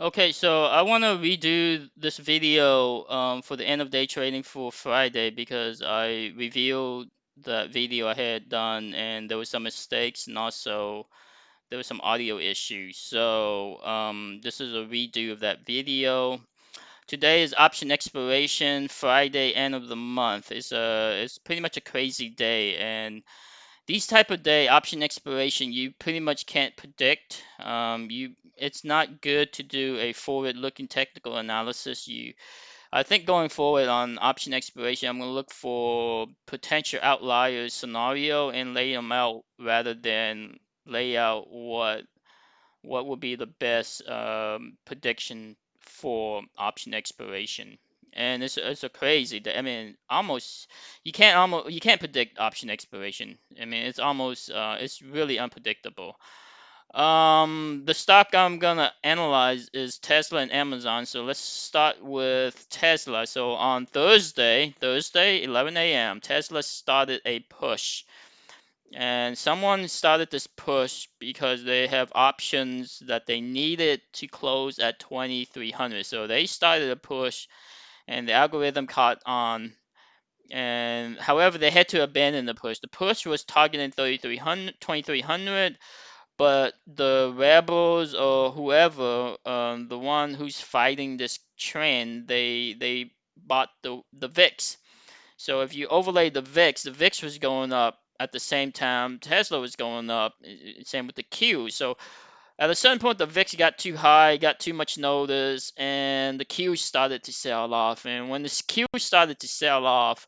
Okay, so I want to redo this video for the end of day trading for Friday because I reviewed that video I had done and there was some mistakes and also there was some audio issues. So this is a redo of that video. Today is option expiration, Friday, end of the month. It's pretty much a crazy day, and these type of day option expiration you pretty much can't predict. It's not good to do a forward-looking technical analysis. I think going forward on option expiration, I'm going to look for potential outliers scenario and lay them out rather than lay out what would be the best prediction for option expiration. And it's a crazy. I mean, almost you can't predict option expiration. I mean, it's really unpredictable. The stock I'm gonna analyze is Tesla and Amazon. So let's start with Tesla. So on Thursday, 11 a.m., Tesla started a push, and someone started this push because they have options that they needed to close at 2300. So they started a push and the algorithm caught on. And however, they had to abandon the push. The push was targeting 2300, but the rebels or whoever, the one who's fighting this trend, they bought the VIX. So if you overlay the VIX was going up at the same time Tesla was going up. Same with the Q. So at a certain point, the VIX got too high, got too much notice, and the Q started to sell off. And when this Q started to sell off,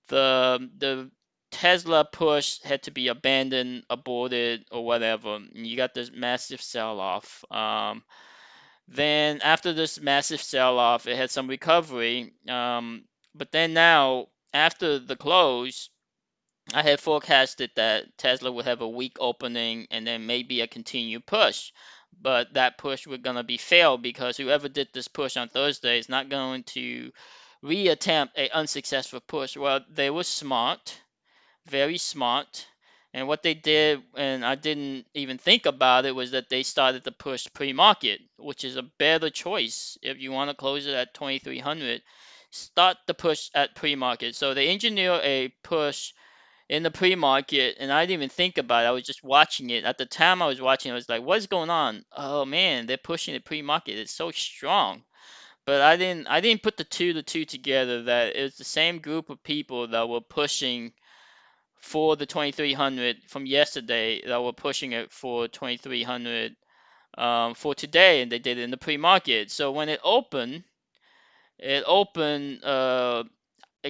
the Tesla push had to be abandoned, aborted, or whatever. And you got this massive sell off. Then after this massive sell-off, it had some recovery. But then now, after the close, I had forecasted that Tesla would have a weak opening and then maybe a continued push. But that push was gonna be failed because whoever did this push on Thursday is not going to reattempt a unsuccessful push. Well, they were smart, very smart. And what they did, and I didn't even think about it, was that they started to push pre-market, which is a better choice if you want to close it at 2300. Start the push at pre-market. So they engineer a push in the pre-market, and I didn't even think about it. I was just watching it. At the time I was watching, I was like, "What's going on? Oh man, they're pushing the pre-market. It's so strong." But I didn't put the two together that it was the same group of people that were pushing for the 2300 from yesterday that were pushing it for 2300 for today, and they did it in the pre-market. So when it opened, it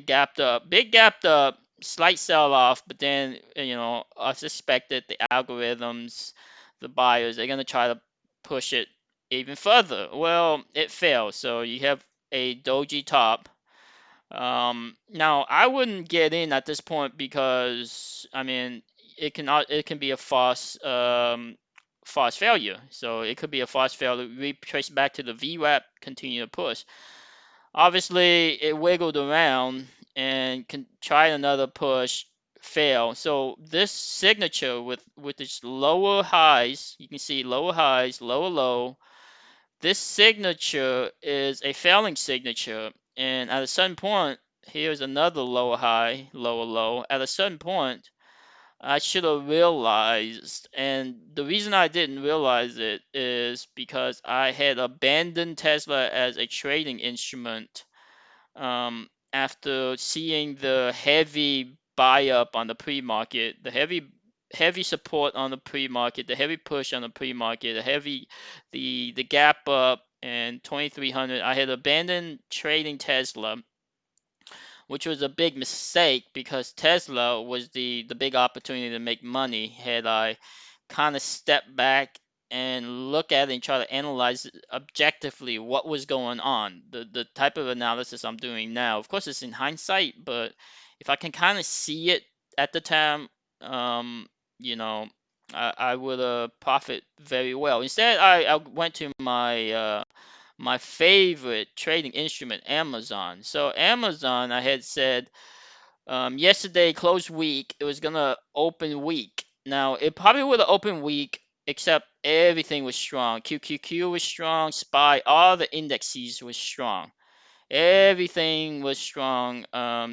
gapped up, big gapped up, slight sell off, but then I suspected the algorithms, the buyers, they're gonna try to push it even further. Well, it failed, so you have a doji top. Now I wouldn't get in at this point because I mean it can be a false failure. So it could be a false failure. Retrace back to the VWAP, continue to push. Obviously, it wiggled around and can try another push, fail. So this signature with its lower highs, you can see lower highs, lower low, this signature is a failing signature, and at a certain point, here's another lower high, lower low. At a certain point, I should have realized, and the reason I didn't realize it is because I had abandoned Tesla as a trading instrument after seeing the heavy buy up on the pre-market, the heavy support on the pre-market, the heavy push on the pre-market, the gap up and 2300. I had abandoned trading Tesla, which was a big mistake because Tesla was the big opportunity to make money. Had I kind of stepped back and look at it and try to analyze objectively what was going on, the type of analysis I'm doing now. Of course, it's in hindsight, but if I can kind of see it at the time, um, you know, I would profit very well. Instead, I went to my favorite trading instrument, Amazon. So Amazon, I had said yesterday closed week, it was gonna open weak. Now it probably would have opened weak except everything was strong. QQQ was strong. SPY, all the indexes was strong. Everything was strong.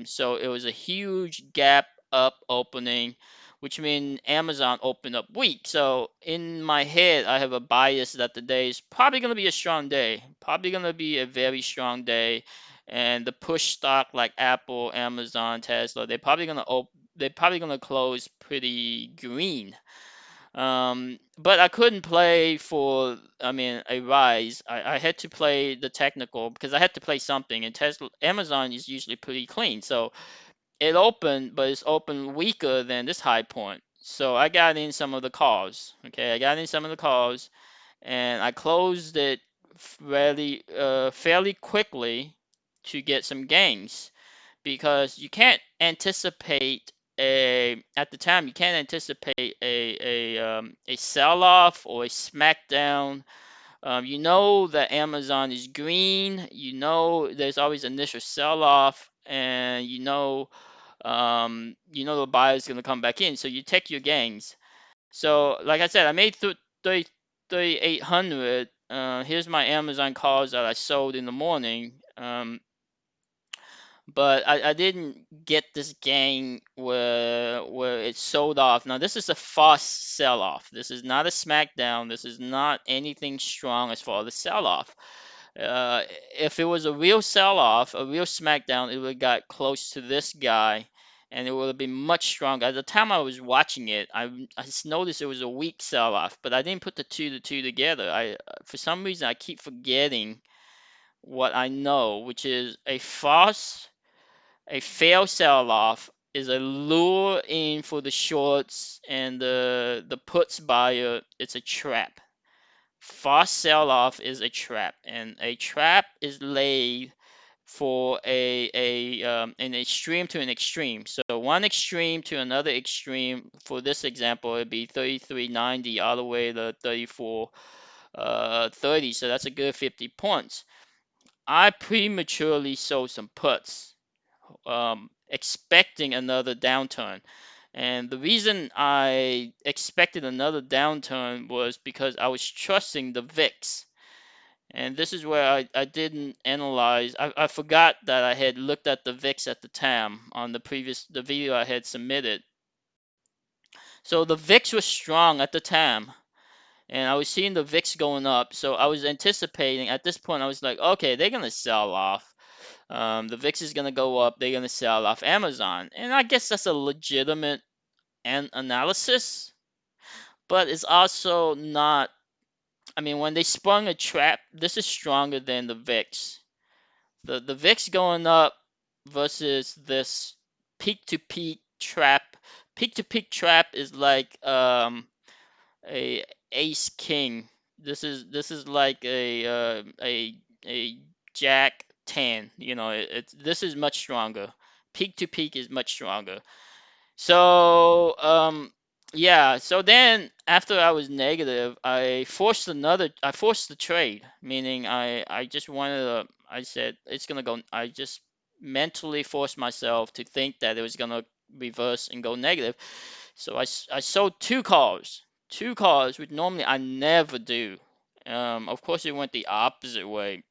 So it was a huge gap up opening, which means Amazon opened up weak. So in my head, I have a bias that the day is probably going to be a strong day, probably going to be a very strong day. And the push stock like Apple, Amazon, Tesla, they're probably gonna close pretty green. But I couldn't play for, I mean, a rise. I had to play the technical because I had to play something. And Tesla, Amazon is usually pretty clean. So it opened, but it's opened weaker than this high point. So I got in some of the calls. Okay, I got in some of the calls, and I closed it fairly quickly to get some gains because you can't anticipate at the time you can't anticipate a sell off or a smackdown. You know that Amazon is green. You know there's always initial sell off, and you know the buyer is gonna come back in. So you take your gains. So like I said, I made 3,800. Here's my Amazon calls that I sold in the morning. But I didn't get this gain where it sold off. Now this is a fast sell-off. This is not a smackdown. This is not anything strong as far as the sell-off. Uh, if it was a real sell-off, a real smackdown, it would have got close to this guy, and it would have been much stronger. At the time I was watching it, I just noticed it was a weak sell-off, but I didn't put the two together. For some reason I keep forgetting what I know, which is a failed sell-off is a lure in for the shorts, and the puts buyer, it's a trap. Fast sell-off is a trap, and a trap is laid for an extreme to an extreme. So one extreme to another extreme. For this example, it'd be 33.90 all the way to 34.30. So that's a good 50 points. I prematurely sold some puts, expecting another downturn. And the reason I expected another downturn was because I was trusting the VIX. And this is where I didn't analyze. I forgot that I had looked at the VIX at the time on the video I had submitted. So the VIX was strong at the time, and I was seeing the VIX going up. So I was anticipating at this point. I was like, okay, they're gonna sell off. The VIX is gonna go up. They're gonna sell off Amazon, and I guess that's a legitimate analysis, but it's also not. I mean, when they sprung a trap, this is stronger than the VIX. The VIX going up versus this peak to peak trap. Peak to peak trap is like a ace king. This is like a jack 10. You know, this is much stronger. Peak to peak is much stronger. So yeah. So then after I was negative, I forced the trade, meaning I just wanted to. I said it's gonna go. I just mentally forced myself to think that it was gonna reverse and go negative. So I sold two calls, which normally I never do. Of course, it went the opposite way,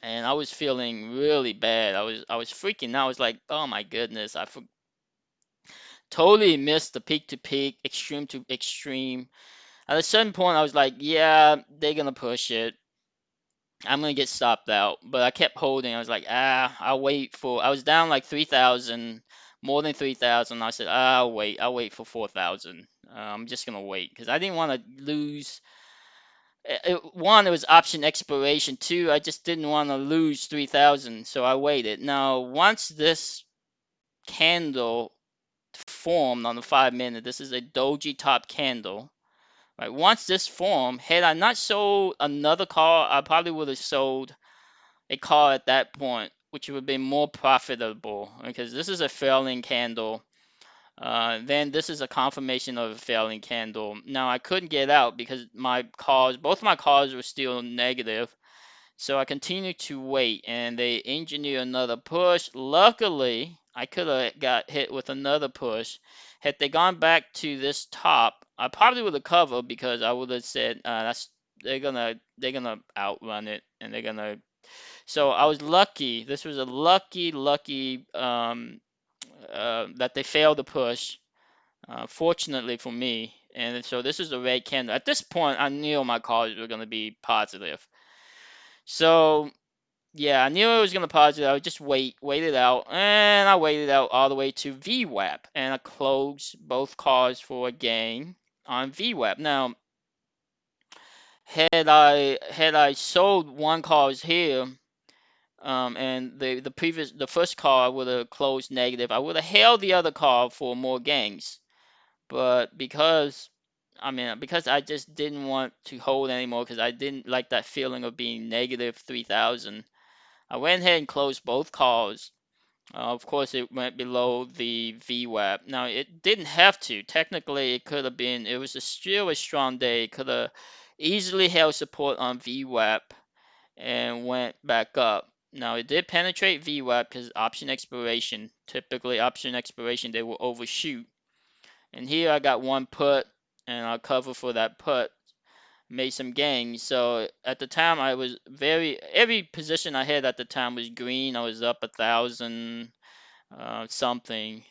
and I was feeling really bad. I was freaking out. I was like, oh my goodness, totally missed the peak to peak, extreme to extreme. At a certain point, I was like, yeah, they're gonna push it. I'm gonna get stopped out. But I kept holding. I was like, I'll wait for. I was down like 3,000, more than 3,000. I said, I'll wait. I'll wait for 4,000. I'm just gonna wait because I didn't want to lose. One, it was option expiration. Two, I just didn't want to lose 3,000, so I waited. Now, once this candle formed on the 5 minute, this is a doji top candle. Right, once this formed, had I not sold another call, I probably would have sold a call at that point, which would have been more profitable because this is a failing candle. Then this is a confirmation of a failing candle. Now I couldn't get out because both my calls were still negative. So I continued to wait, and they engineered another push. Luckily, I could have got hit with another push, Had they gone back to this top, I probably would have covered because I would have said that's they're gonna outrun it and they're gonna. So I was lucky. This was a lucky that they failed to push. Fortunately for me, and so this is a red candle. At this point, I knew my calls were gonna be positive. So yeah, I knew it was gonna positive. I would just wait it out, and I waited out all the way to VWAP, and I closed both calls for a gain on VWAP. Now, had I sold one calls here, and the first call I would have closed negative, I would have held the other call for more gains. But because I just didn't want to hold anymore because I didn't like that feeling of being negative 3,000. I went ahead and closed both calls. Of course, it went below the VWAP. Now, it didn't have to. Technically, it could have been, it was still a strong day. It could have easily held support on VWAP and went back up. Now, it did penetrate VWAP because option expiration, typically option expiration, they will overshoot. And here I got one put, and I'll cover for that put. Made some gains. So at the time, I was every position I had at the time was green. I was up 1,000 something.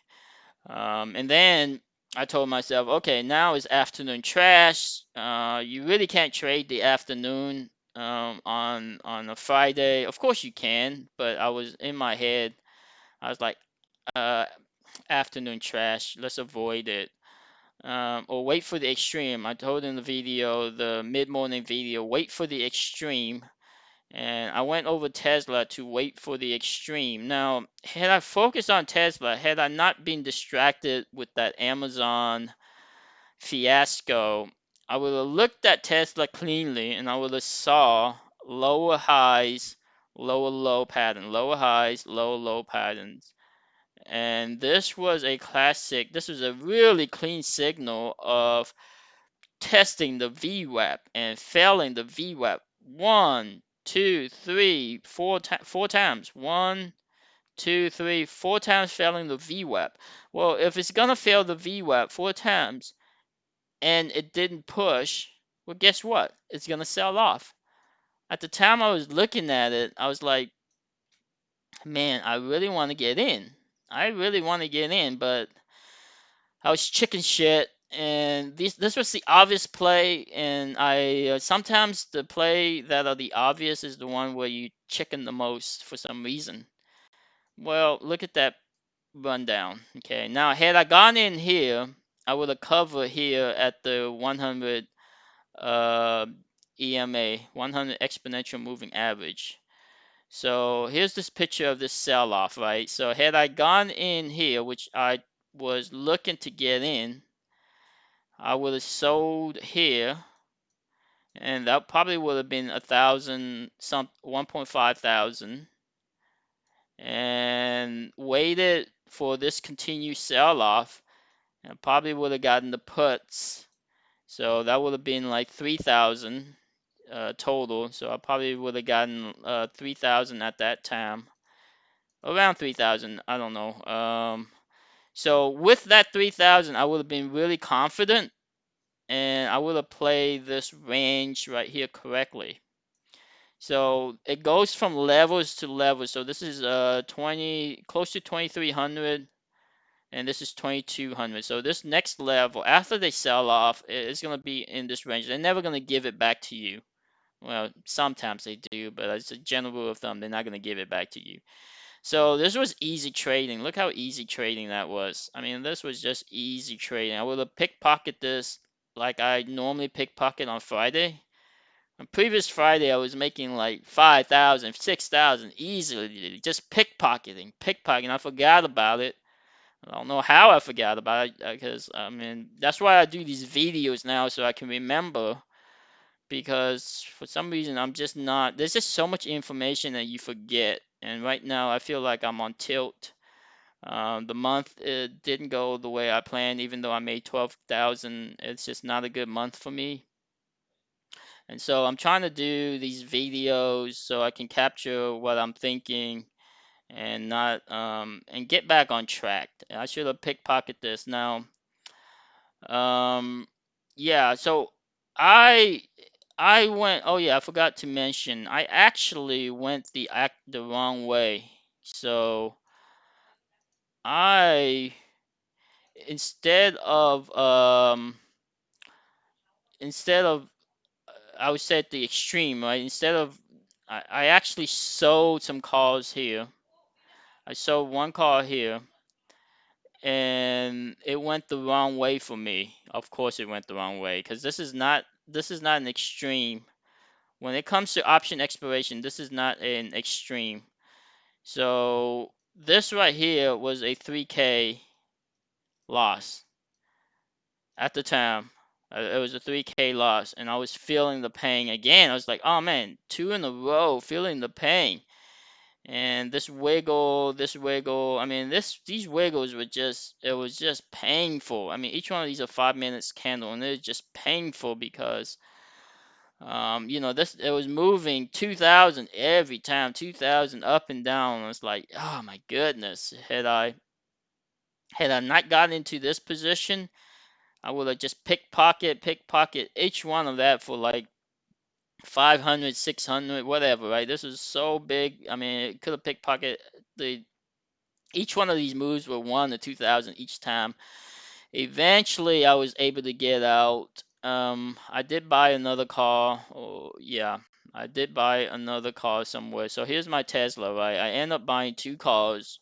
And then I told myself, okay, now is afternoon trash. You really can't trade the afternoon on a Friday. Of course you can, but I was in my head. I was like, uh, afternoon trash. Let's avoid it. Or wait for the extreme. I told in the video, the mid-morning video, wait for the extreme. And I went over Tesla to wait for the extreme. Now, had I focused on Tesla, had I not been distracted with that Amazon fiasco, I would have looked at Tesla cleanly and I would have saw lower highs, lower low pattern, lower highs, lower low patterns. And this was a classic, this was a really clean signal of testing the VWAP and failing the VWAP one, two, three, four times. One, two, three, four times failing the VWAP. Well, if it's gonna fail the VWAP four times and it didn't push, well, guess what? It's gonna sell off. At the time I was looking at it, I was like, man, I really want to get in. I really want to get in, but I was chicken shit, and this was the obvious play, and I sometimes the play that are the obvious is the one where you chicken the most for some reason. Well, look at that rundown. Okay, now had I gone in here, I would have covered here at the 100 uh, EMA, 100 exponential moving average. So here's this picture of this sell-off, right? So had I gone in here, which I was looking to get in, I would have sold here, and that probably would have been 1,000 some 1.5 thousand, and waited for this continued sell-off, and probably would have gotten the puts. So that would have been like 3,000 total. So I probably would have gotten 3,000 at that time, around 3,000. I don't know. So with that 3,000, I would have been really confident and I would have played this range right here correctly. So it goes from levels to levels. So this is 20 close to 2,300 and this is 2,200. So this next level after they sell off, it's going to be in this range. They're never going to give it back to you. Well, sometimes they do, but as a general rule of thumb, they're not going to give it back to you. So this was easy trading. Look how easy trading that was. I mean, this was just easy trading. I would have pickpocketed this like I normally pickpocket on Friday. On previous Friday, I was making like 5,000, 6,000 easily, just pickpocketing. I forgot about it. I don't know how I forgot about it because I mean that's why I do these videos now so I can remember. Because for some reason I'm just not. There's just so much information that you forget, and right now I feel like I'm on tilt. The month it didn't go the way I planned, even though I made 12,000. It's just not a good month for me. And so I'm trying to do these videos so I can capture what I'm thinking and not and get back on track. I should have pickpocketed this. Now, Um, yeah, so I I went. Oh yeah, I forgot to mention. I actually went the wrong way. So I instead of instead of I would say at the extreme, right? Instead of I actually sold some cars here. I sold one car here, and it went the wrong way for me. Of course, it went the wrong way because this is not an extreme. When it comes to option expiration, this is not an extreme. So this right here was a 3K loss at the time. It was a 3K loss, and I was feeling the pain again. I was like, oh man, two in a row, feeling the pain. And this wiggle, I mean, these wiggles were it was just painful. I mean, each one of these are 5 minutes candle, and it's just painful because, it was moving 2,000 every time, 2,000 up and down. I was like, oh my goodness, had I not gotten into this position, I would have just pickpocket each one of that for like 500, 600, whatever, right? This was so big. I mean, it could have pickpocket the each one of these moves were 1 to 2,000 each time. Eventually, I was able to get out. I did buy another car. Oh, yeah, I did buy another car somewhere. So here's my Tesla, right? I end up buying two cars.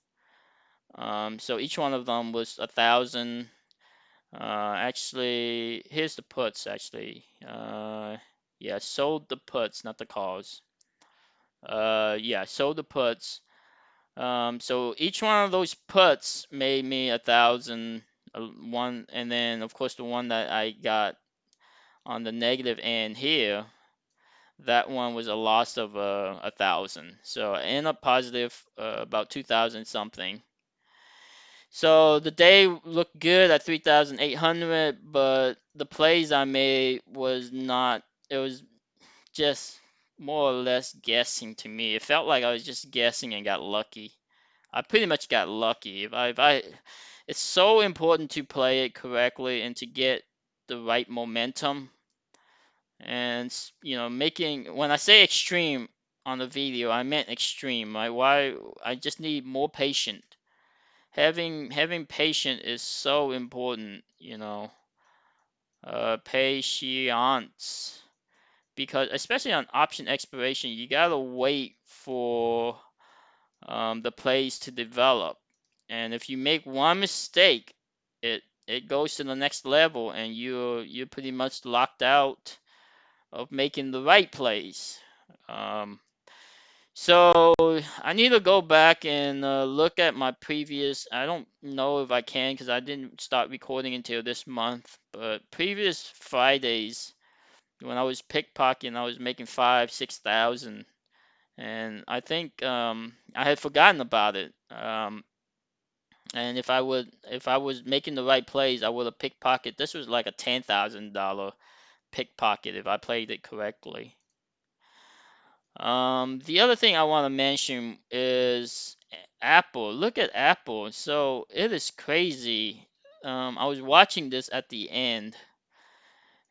So each one of them was 1,000. Actually, here's the puts. Actually, yeah, sold the puts, not the calls. Yeah, sold the puts. So each one of those puts made me 1,000. One, and then of course the one that I got on the negative end here, that one was a loss of 1,000. So I ended up positive about 2,000 something. So the day looked good at 3,800, but the plays I made was not. It was just more or less guessing to me. It felt like I was just guessing and got lucky. I pretty much got lucky. It's so important to play it correctly and to get the right momentum. And making when I say extreme on the video, I meant extreme. Right? Why I just need more patience. Having patience is so important. Patience, because especially on option expiration, you gotta wait for the plays to develop. And if you make one mistake, it goes to the next level, and you're pretty much locked out of making the right plays. Um, so I need to go back and look at my previous. I don't know if I can because I didn't start recording until this month. But previous Fridays when I was pickpocketing, I was making 6,000, and I think I had forgotten about it. And if I was making the right plays, I would have pickpocket. This was like a $10,000 pickpocket if I played it correctly. The other thing I want to mention is Apple. Look at Apple. So it is crazy. I was watching this at the end,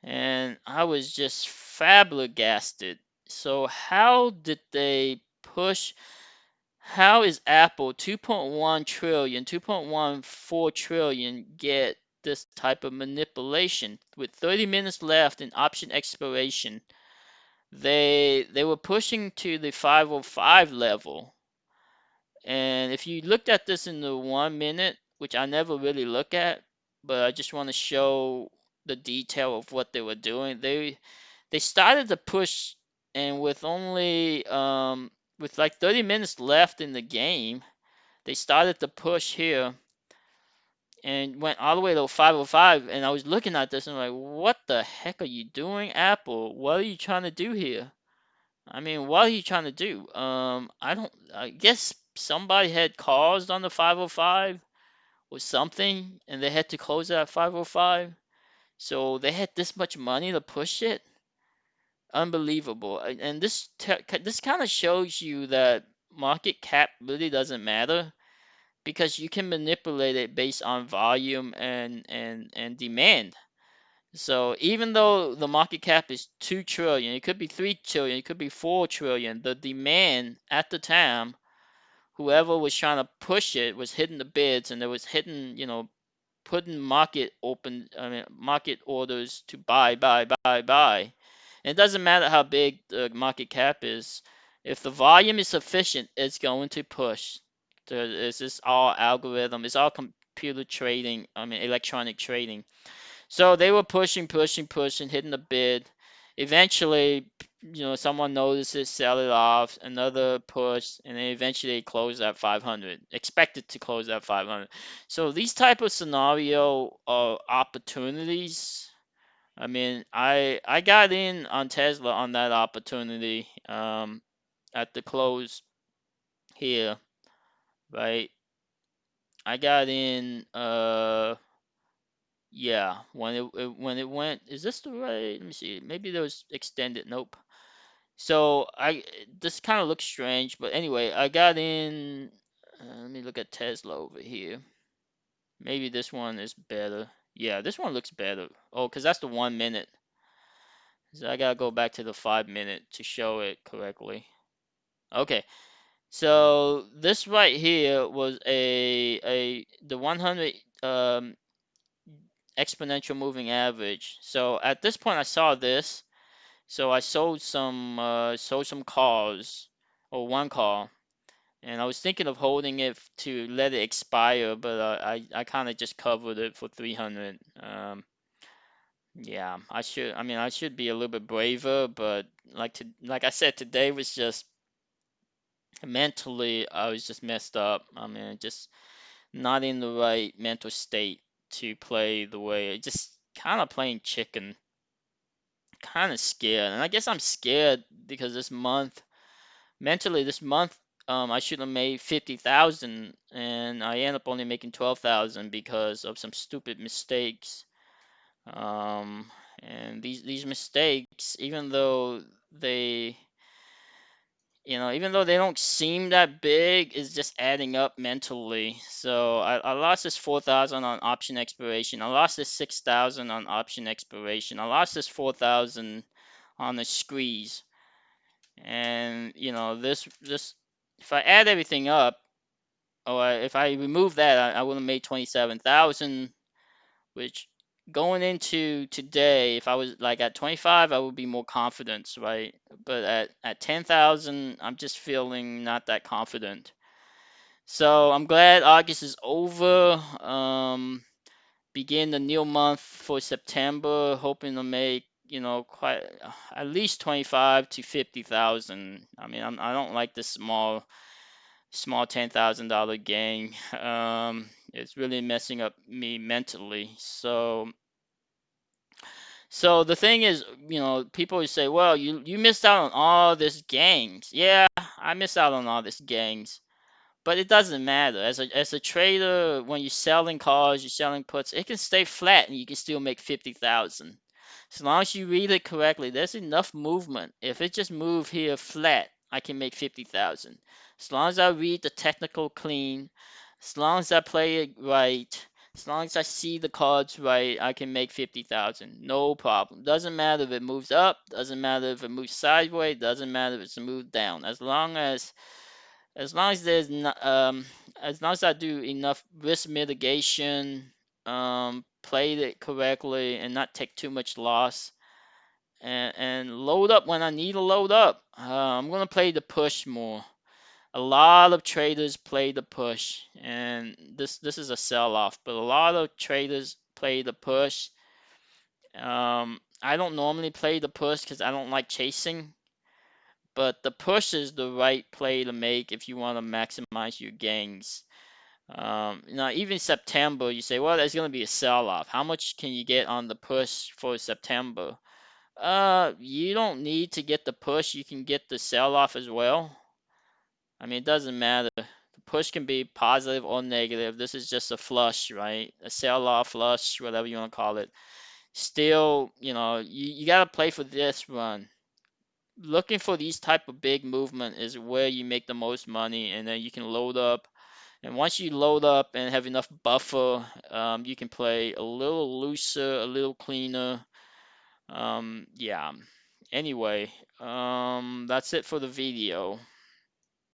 and I was just flabbergasted. So how did they push? How is Apple 2.1 trillion, 2.14 trillion get this type of manipulation? With 30 minutes left in option expiration, they were pushing to the 505 level. And if you looked at this in the 1 minute, which I never really look at, but I just want to show the detail of what they were doing. They started to push, and with like 30 minutes left in the game, they started to push here and went all the way to 505. And I was looking at this and I'm like, what the heck are you doing, Apple? What are you trying to do here? I mean, what are you trying to do? I guess somebody had caused on the 505 or something, and they had to close it at 505. So they had this much money to push it. Unbelievable. And this kind of shows you that market cap really doesn't matter. because you can manipulate it based on volume and demand. So even though the market cap is 2 trillion, it could be 3 trillion, it could be 4 trillion, the demand at the time, whoever was trying to push it was hitting the bids, and it was hitting, putting market orders to buy, buy, buy, buy. And it doesn't matter how big the market cap is. If the volume is sufficient, it's going to push. It's just all algorithm. It's all computer trading. I mean, electronic trading. So they were pushing, pushing, pushing, hitting the bid. Eventually, someone notices, sell it off, another push, and then eventually it closed at 500. Expected to close at 500. So these type of scenario opportunities. I mean, I got in on Tesla on that opportunity at the close here, right? I got in yeah, when it went, is this the right? Let me see. Maybe there was extended. Nope. So this kind of looks strange, but anyway, I got in. Let me look at Tesla over here. Maybe this one is better. Yeah, this one looks better. Oh, because that's the 1 minute. So I gotta go back to the 5 minute to show it correctly. Okay, so this right here was the 100 exponential moving average. So at this point, I saw this. So I sold some calls, or one call, and I was thinking of holding it to let it expire, but I kind of just covered it for 300. Yeah, I should be a little bit braver, but like I said, today was just mentally, I was just messed up. I mean, just not in the right mental state to play the way, just kind of playing chicken, kind of scared. And I guess I'm scared because mentally this month, I should have made 50,000, and I end up only making 12,000 because of some stupid mistakes. Um, and these mistakes, they, even though they don't seem that big, is just adding up mentally. So I lost this 4,000 on option expiration. I lost this 6,000 on option expiration. I lost this 4,000 on the squeeze. And this if I add everything up, or if I remove that, I would have made 27,000, which going into today, if I was like at 25, I would be more confident, right? But at 10,000, I'm just feeling not that confident. So I'm glad August is over. Begin the new month for September, hoping to make, quite at least 25 to 50,000. I mean, I don't like this small $10,000 gain. It's really messing up me mentally. So the thing is, people would say, well, you missed out on all this gains. Yeah, I missed out on all this gains. But it doesn't matter. As a trader, when you're selling calls, you're selling puts, it can stay flat and you can still make 50,000. As long as you read it correctly, there's enough movement. If it just move here flat, I can make 50,000. As long as I read the technical clean, as long as I play it right, as long as I see the cards right, I can make 50,000. No problem. Doesn't matter if it moves up, doesn't matter if it moves sideways, doesn't matter if it's moved down. As long as there's not, as long as I do enough risk mitigation, play it correctly, and not take too much loss, and load up when I need to load up. I'm gonna play the push more. A lot of traders play the push, and this is a sell-off, but a lot of traders play the push. I don't normally play the push because I don't like chasing. But the push is the right play to make if you want to maximize your gains. Now, even September, you say, well, there's going to be a sell-off. How much can you get on the push for September? You don't need to get the push. You can get the sell-off as well. I mean, it doesn't matter. The push can be positive or negative. This is just a flush, right? A sell-off flush, whatever you want to call it. Still, you got to play for this run. Looking for these type of big movement is where you make the most money, and then you can load up And once you load up and have enough buffer, you can play a little looser, a little cleaner. Yeah. Anyway, that's it for the video.